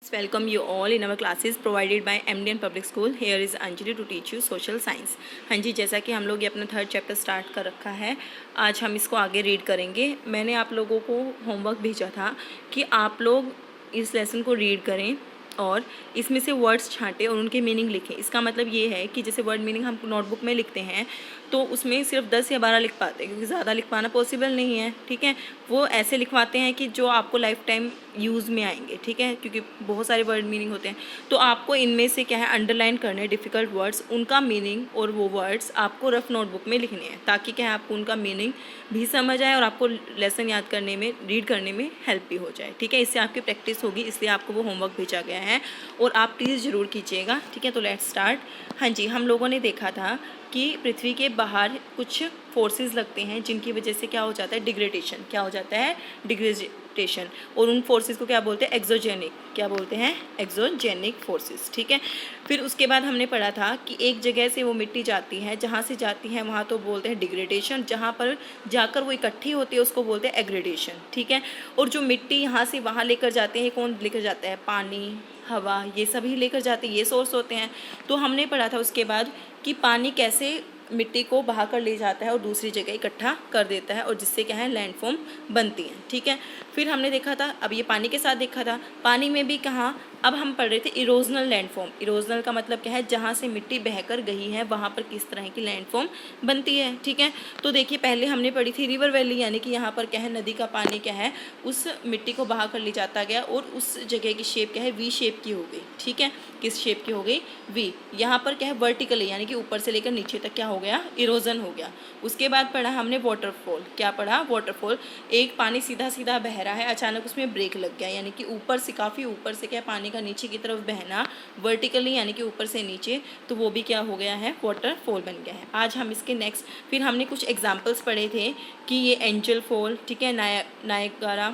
Welcome you all in our classes provided by MDN Public School. Here is Anjali to teach you social science. हाँ जी, जैसा कि हम लोग ये अपना थर्ड चैप्टर स्टार्ट कर रखा है, आज हम इसको आगे रीड करेंगे। मैंने आप लोगों को होमवर्क भेजा था कि आप लोग इस लेसन को रीड करें और इसमें से वर्ड्स छांटें और उनके मीनिंग लिखें। इसका मतलब ये है कि जैसे वर्ड मीनिंग हम नोटबुक में लिखते हैं तो उसमें सिर्फ 10 या 12 लिख पाते हैं, क्योंकि ज़्यादा लिख पाना पॉसिबल नहीं है। ठीक है, वो ऐसे लिखवाते हैं कि जो आपको लाइफ टाइम यूज़ में आएंगे। ठीक है, क्योंकि बहुत सारे वर्ड मीनिंग होते हैं, तो आपको इनमें से क्या है अंडरलाइन करने डिफ़िकल्ट वर्ड्स, उनका मीनिंग और वो वर्ड्स आपको रफ नोटबुक में लिखने हैं, ताकि क्या है आपको उनका मीनिंग भी समझ आए और आपको लेसन याद करने में, रीड करने में हेल्प भी हो जाए। ठीक है, इससे आपकी प्रैक्टिस होगी, इसलिए आपको वो होमवर्क भेजा गया है और आप प्लीज़ ज़रूर कीजिएगा। ठीक है, तो लेट्स स्टार्ट। हाँ जी, हम लोगों ने देखा था कि पृथ्वी के बाहर कुछ फोर्सेस लगते हैं जिनकी वजह से क्या हो जाता है, डिग्रेडेशन। क्या हो जाता है, डिग्रेडेशन। और उन फोर्सेस को क्या बोलते हैं, एक्सोजेनिक। क्या बोलते हैं, एक्सोजेनिक फोर्सेस। ठीक है, फिर उसके बाद हमने पढ़ा था कि एक जगह से वो मिट्टी जाती है, जहाँ से जाती है वहाँ तो बोलते हैं डिग्रेडेशन, जहाँ पर जाकर वो इकट्ठी होती है उसको बोलते हैं एग्रेडेशन। ठीक है, और जो मिट्टी यहाँ से वहाँ लेकर जाते हैं, कौन लेकर जाता है, पानी, हवा, ये सभी लेकर जाते हैं, ये सोर्स होते हैं। तो हमने पढ़ा था उसके बाद कि पानी कैसे मिट्टी को बहा कर ले जाता है और दूसरी जगह इकट्ठा कर देता है, और जिससे क्या है लैंडफॉर्म बनती है। ठीक है, फिर हमने देखा था, अब ये पानी के साथ देखा था, पानी में भी कहाँ, अब हम पढ़ रहे थे इरोजनल लैंडफॉर्म। इरोजनल का मतलब क्या है, जहाँ से मिट्टी बहकर गई है वहाँ पर किस तरह की लैंडफॉर्म बनती है। ठीक है, तो देखिए पहले हमने पढ़ी थी रिवर वैली, यानी कि यहाँ पर क्या है नदी का पानी क्या है उस मिट्टी को बहा कर ले जाता गया और उस जगह की शेप क्या है, वी शेप की हो गई। ठीक है, किस शेप की हो गई, वी। यहाँ पर क्या है वर्टिकली, यानी कि ऊपर से लेकर नीचे तक क्या हो गया, इरोजन हो गया। उसके बाद पढ़ा हमने वाटरफॉल। क्या पढ़ा, वाटरफॉल। एक पानी सीधा सीधा बह रहा है, अचानक उसमें ब्रेक लग गया, यानी कि ऊपर से, काफ़ी ऊपर से क्या पानी का नीचे की तरफ बहना, वर्टिकली यानी कि ऊपर से नीचे, तो वो भी क्या हो गया है, वाटरफॉल बन गया है। आज हम इसके नेक्स्ट, फिर हमने कुछ एग्जाम्पल्स पढ़े थे कि ये एंजल फॉल, ठीक है, नायगारा,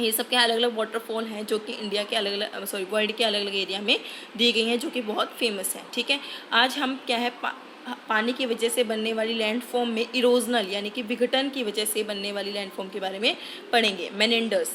ये सब क्या अलग अलग वाटरफॉल हैं जो कि इंडिया के अलग अलग, वर्ल्ड के अलग अलग एरिया में दी गई हैं, जो कि बहुत फेमस हैं। ठीक है, आज हम क्या है पानी की वजह से बनने वाली लैंडफॉर्म में इरोजनल यानी कि विघटन की वजह से बनने वाली लैंडफॉर्म के बारे में पढ़ेंगे, मेनेंडर्स।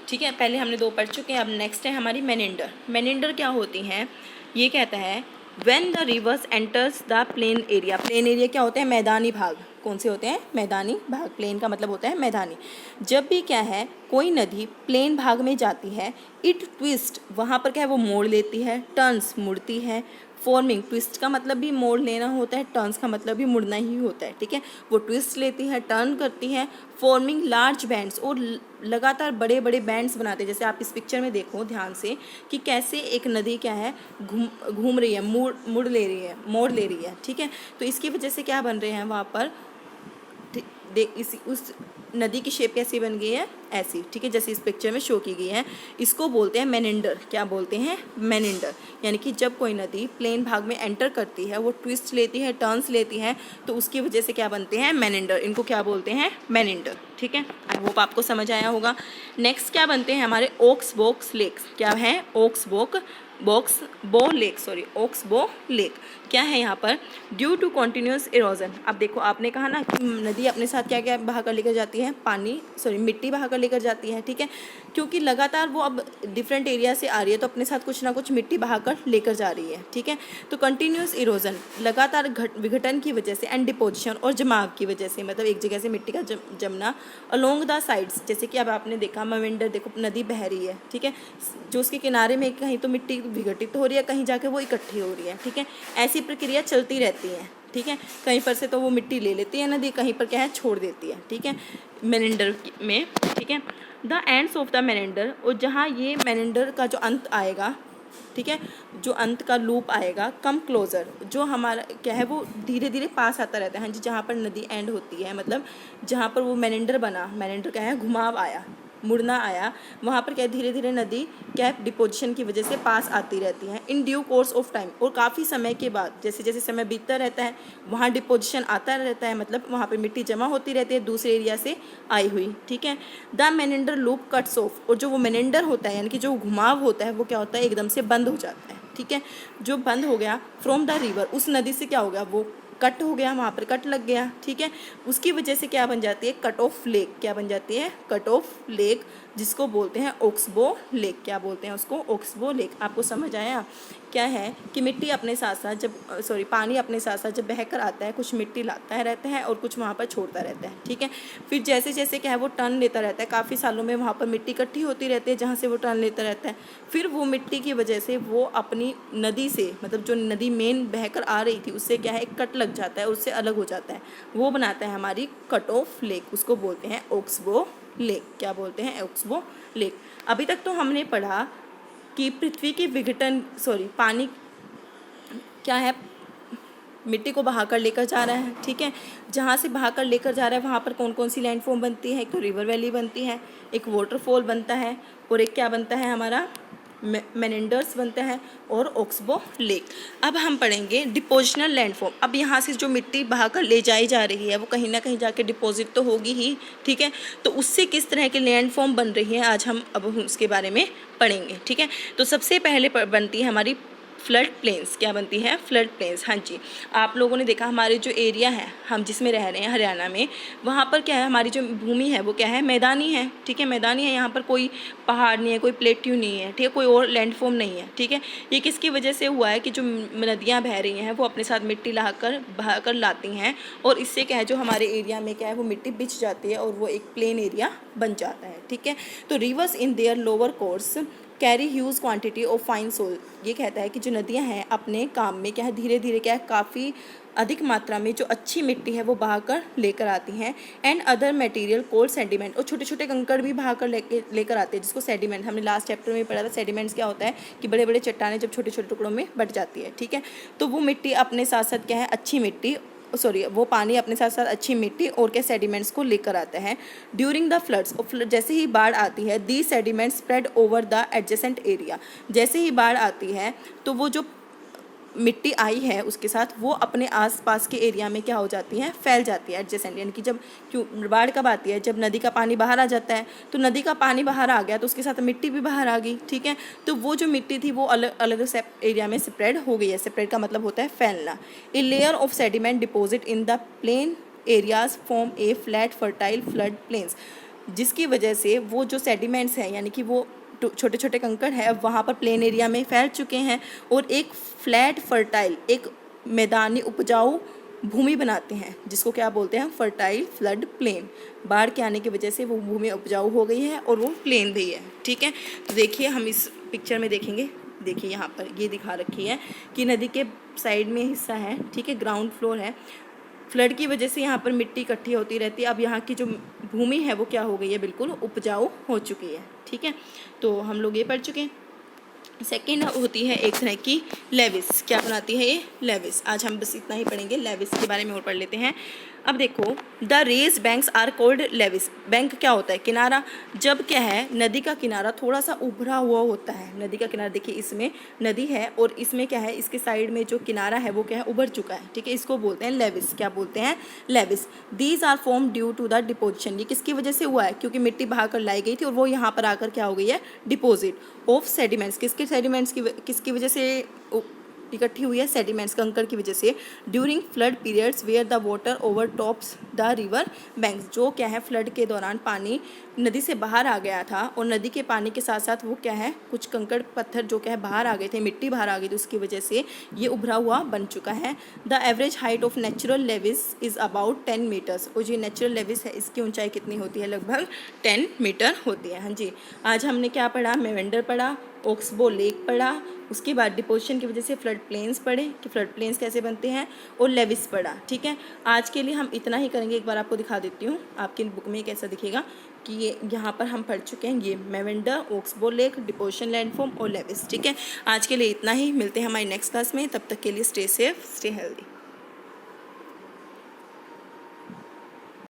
ठीक है, पहले हमने 2 पढ़ चुके हैं, अब नेक्स्ट है हमारी मेनेंडर। मेनेंडर क्या होती हैं, ये कहता है when the reverse enters the plain area. Plain area क्या होते हैं, मैदानी भाग। कौन से होते हैं, मैदानी भाग। प्लेन का मतलब होता है मैदानी। जब भी क्या है कोई नदी प्लेन भाग में जाती है, इट ट्विस्ट, वहाँ पर क्या है वो मोड़ लेती है, टर्न्स, मुड़ती है, फॉर्मिंग, ट्विस्ट का मतलब भी मोड़ लेना होता है, टर्न्स का मतलब भी मुड़ना ही होता है। ठीक है, वो ट्विस्ट लेती है, टर्न करती है, फॉर्मिंग लार्ज बैंड्स, और लगातार बड़े बड़े बैंड्स बनाते हैं। जैसे आप इस पिक्चर में देखो ध्यान से कि कैसे एक नदी क्या है घूम रही है, मोड़ ले रही है। ठीक है, तो इसकी वजह से क्या बन रहे हैं वहाँ पर, उस नदी की शेप कैसी बन गई है, ऐसी। ठीक है, जैसे इस पिक्चर में शो की गई है। इसको बोलते हैं मेनेंडर। क्या बोलते हैं, मेनेंडर। यानी कि जब कोई नदी प्लेन भाग में एंटर करती है, वो ट्विस्ट लेती है, टर्न्स लेती है, तो उसकी वजह से क्या बनते हैं, मेनेंडर। इनको क्या बोलते हैं, मेनेंडर। ठीक है, आई होप आपको समझ आया होगा। नेक्स्ट क्या बनते हैं हमारे, ओक्सबो लेक्स। क्या है, ओक्सबो लेक। क्या है यहाँ पर, ड्यू टू कॉन्टिन्यूस इरोजन। अब देखो आपने कहा ना कि नदी अपने साथ क्या क्या बहा कर लेकर जाती है, मिट्टी बहा कर लेकर जाती है। ठीक है, क्योंकि लगातार वो अब डिफरेंट एरिया से आ रही है, तो अपने साथ कुछ ना कुछ मिट्टी बहा कर लेकर जा रही है। ठीक है, तो कंटिन्यूस इरोजन, लगातार विघटन की वजह से, एंड डिपोजिशन, और जमाव की वजह से, मतलब एक जगह से मिट्टी का जमना, अलोंग द साइड्स। जैसे कि अब आपने देखा मेंडेर, देखो नदी बह रही है। ठीक है, जो उसके किनारे में कहीं तो मिट्टी विघटित हो रही है, कहीं जाके वो इकट्ठी हो रही है। ठीक है, ऐसी प्रक्रिया चलती रहती है। ठीक है, कहीं पर से तो वो मिट्टी ले लेती है नदी, कहीं पर क्या है छोड़ देती है। ठीक है, मेनेंडर में। ठीक है, the ends of the Menander, और जहाँ ये मेनेंडर का जो अंत आएगा, ठीक है, जो अंत का लूप आएगा, कम क्लोजर, जो हमारा क्या है वो धीरे धीरे पास आता रहता है। हाँ जी, जहाँ पर नदी एंड होती है, मतलब जहाँ पर वो मेनेंडर बना, मेनेंडर क्या है घुमाव आया, मुड़ना आया, वहाँ पर क्या धीरे धीरे नदी क्या डिपोजिशन की वजह से पास आती रहती है, in due course of time. और काफ़ी समय के बाद, जैसे जैसे समय बीतता रहता है, वहाँ डिपोजिशन आता रहता है, मतलब वहाँ पर मिट्टी जमा होती रहती है दूसरे एरिया से आई हुई। ठीक है, the Menander loop cuts of, और जो वो मेनेंडर होता है यानी कि जो घुमाव होता है वो क्या होता है, एकदम से बंद हो जाता है। ठीक है, जो बंद हो गया फ्रॉम द रिवर, उस नदी से क्या हो गया, वो कट हो गया, वहाँ पर कट लग गया, ठीक है। उसकी वजह से क्या बन जाती है, कट ऑफ लेक। क्या बन जाती है, कट ऑफ लेक, जिसको बोलते हैं ओक्सबो लेक। क्या बोलते हैं उसको, ओक्सबो लेक। आपको समझ आया क्या है कि मिट्टी अपने साथ साथ जब पानी अपने साथ साथ जब बहकर आता है, कुछ मिट्टी लाता है रहता है और कुछ वहाँ पर छोड़ता रहता है, ठीक है। फिर जैसे जैसे क्या है वो टर्न लेता रहता है, काफ़ी सालों में वहाँ पर मिट्टी इकट्ठी होती रहती है जहाँ से वो टर्न लेता रहता है। फिर वो मिट्टी की वजह से वो अपनी नदी से, मतलब जो नदी मेन बहकर आ रही थी उससे क्या है एक कट लग जाता है, उससे अलग हो जाता है, वो बनाता है हमारी कट ऑफ लेक। उसको बोलते हैं ओक्सबो लेक। क्या बोलते हैं, ओक्सबो लेक। अभी तक तो हमने पढ़ा कि पृथ्वी के विघटन पानी क्या है, मिट्टी को बहाकर लेकर जा रहा है, ठीक है। जहाँ से बहाकर लेकर जा रहा है वहाँ पर कौन कौन सी लैंडफॉर्म बनती है, एक तो रिवर वैली बनती है, एक वाटरफॉल बनता है, और एक क्या बनता है हमारा मेनेंडर्स बनता है, और ओक्सबो लेक। अब हम पढ़ेंगे डिपोजिशनल लैंडफॉर्म। अब यहाँ से जो मिट्टी बहाकर ले जाई जा रही है वो कहीं ना कहीं जाके डिपॉजिट तो होगी ही, ठीक है। तो उससे किस तरह के लैंडफॉर्म बन रही है आज हम उसके बारे में पढ़ेंगे, ठीक है। तो सबसे पहले बनती है हमारी फ्लड प्लेन्स। क्या बनती है, फ्लड प्लेन्स। हाँ जी, आप लोगों ने देखा हमारे जो एरिया है, हम जिसमें रह रहे हैं हरियाणा में, वहाँ पर क्या है हमारी जो भूमि है वो क्या है, मैदानी है, ठीक है, मैदानी है। यहाँ पर कोई पहाड़ नहीं है, कोई प्लेट्यू नहीं है, ठीक है, कोई और लैंडफॉर्म नहीं है, ठीक है। ये किसकी वजह से हुआ है कि जो नदियाँ बह रही हैं वो अपने साथ मिट्टी बहाकर लाती हैं, और इससे क्या है जो हमारे एरिया में क्या है वो मिट्टी बिछ जाती है और वो एक प्लेन एरिया बन जाता है, ठीक है। तो rivers in their lower course carry huge quantity of fine soil. ये कहता है कि जो नदियां हैं अपने काम में क्या है धीरे धीरे क्या है काफ़ी अधिक मात्रा में जो अच्छी मिट्टी है वो बहाकर लेकर आती हैं, and other material cold sediment, और छोटे छोटे कंकड़ भी बहाकर लेकर आते हैं, जिसको सेडिमेंट, हमने लास्ट चैप्टर में पढ़ा था। सेडिमेंट्स क्या होता है कि बड़े बड़े चट्टानें जब छोटे छोटे टुकड़ों में बट जाती है, ठीक है। तो वो मिट्टी अपने साथ साथ क्या है अच्छी मिट्टी, वो पानी अपने साथ साथ अच्छी मिट्टी और क्या सेडिमेंट्स को लेकर आता है। ड्यूरिंग द फ्लड्स, जैसे ही बाढ़ आती है, the sediments spread over the adjacent area. जैसे ही बाढ़ आती है तो वो जो मिट्टी आई है उसके साथ वो अपने आसपास के एरिया में क्या हो जाती है, फैल जाती है एडजेसेंट। यानी कि जब बाढ़ कब आती है, जब नदी का पानी बाहर आ जाता है, तो नदी का पानी बाहर आ गया तो उसके साथ मिट्टी भी बाहर आ गई, ठीक है। तो वो जो मिट्टी थी वो अलग अलग एरिया में स्प्रेड हो गई है। स्प्रेड का मतलब होता है फैलना। A layer of sediment deposit in the plain areas form A flat fertile flood plains, जिसकी वजह से वो जो सेडिमेंट्स हैं यानी कि वो छोटे छोटे कंकड़ है अब वहाँ पर प्लेन एरिया में फैल चुके हैं और एक फ्लैट फर्टाइल, एक मैदानी उपजाऊ भूमि बनाते हैं, जिसको क्या बोलते हैं, फर्टाइल फ्लड प्लेन। बाढ़ के आने की वजह से वो भूमि उपजाऊ हो गई है और वो प्लेन भी है, ठीक है। तो देखिए हम इस पिक्चर में देखेंगे, देखिए यहाँ पर ये दिखा रखी है कि नदी के साइड में हिस्सा है, ठीक है, ग्राउंड फ्लोर है। फ्लड की वजह से यहाँ पर मिट्टी इकट्ठी होती रहती है। अब यहाँ की जो भूमि है वो क्या हो गई है, बिल्कुल उपजाऊ हो चुकी है, ठीक है। तो हम लोग ये पढ़ चुके हैं। सेकेंड होती है एक तरह की लेविस। क्या बनाती है ये, लेविस। आज हम बस इतना ही पढ़ेंगे, लेविस के बारे में और पढ़ लेते हैं। अब देखो, the raised banks are called levees. Bank क्या होता है, किनारा। जब क्या है नदी का किनारा थोड़ा सा उभरा हुआ होता है, नदी का किनारा देखिए इसमें नदी है और इसमें क्या है इसके साइड में जो किनारा है वो क्या है उभर चुका है, ठीक है, इसको बोलते हैं लेविस। क्या बोलते हैं, levees. These are formed due to the deposition. ये किसकी वजह से हुआ है, क्योंकि मिट्टी बहाकर लाई गई थी और वो यहाँ पर आकर क्या हो गई है, डिपोजिट ऑफ सेडिमेंट्स। किसके सेडिमेंट्स किसकी वजह से इकट्ठी हुई है, सेडिमेंट्स, कंकड़ की वजह से। During flood periods where the water overtops the river banks. जो क्या है फ्लड के दौरान पानी नदी से बाहर आ गया था और नदी के पानी के साथ साथ वो क्या है कुछ कंकड़ पत्थर जो क्या है बाहर आ गए थे, मिट्टी बाहर आ गई थी, उसकी वजह से ये उभरा हुआ बन चुका है। The average height of natural levees is about 10 metres. और जो नेचुरल लेविस है इसकी ऊंचाई कितनी होती है, लगभग 10 मीटर होती है। हाँ जी, आज हमने क्या पढ़ा, मेवेंडर पढ़ा, ओक्सबो लेक पढ़ा, उसके बाद डिपोजिशन की वजह से फ्लड प्लेन्स पढ़े कि फ्लड प्लेन्स कैसे बनते हैं, और लेविस पढ़ा, ठीक है। आज के लिए हम इतना ही करेंगे। एक बार आपको दिखा देती हूँ, आपकी बुक में कैसा दिखेगा कि ये यहाँ पर हम पढ़ चुके हैं, ये मेवेंडर, ओक्सबो लेक, डिपोजिशन लैंडफॉर्म और लेविस, ठीक है। आज के लिए इतना ही, मिलते हैं हमारी नेक्स्ट क्लास में। तब तक के लिए स्टे सेफ, स्टे हेल्दी।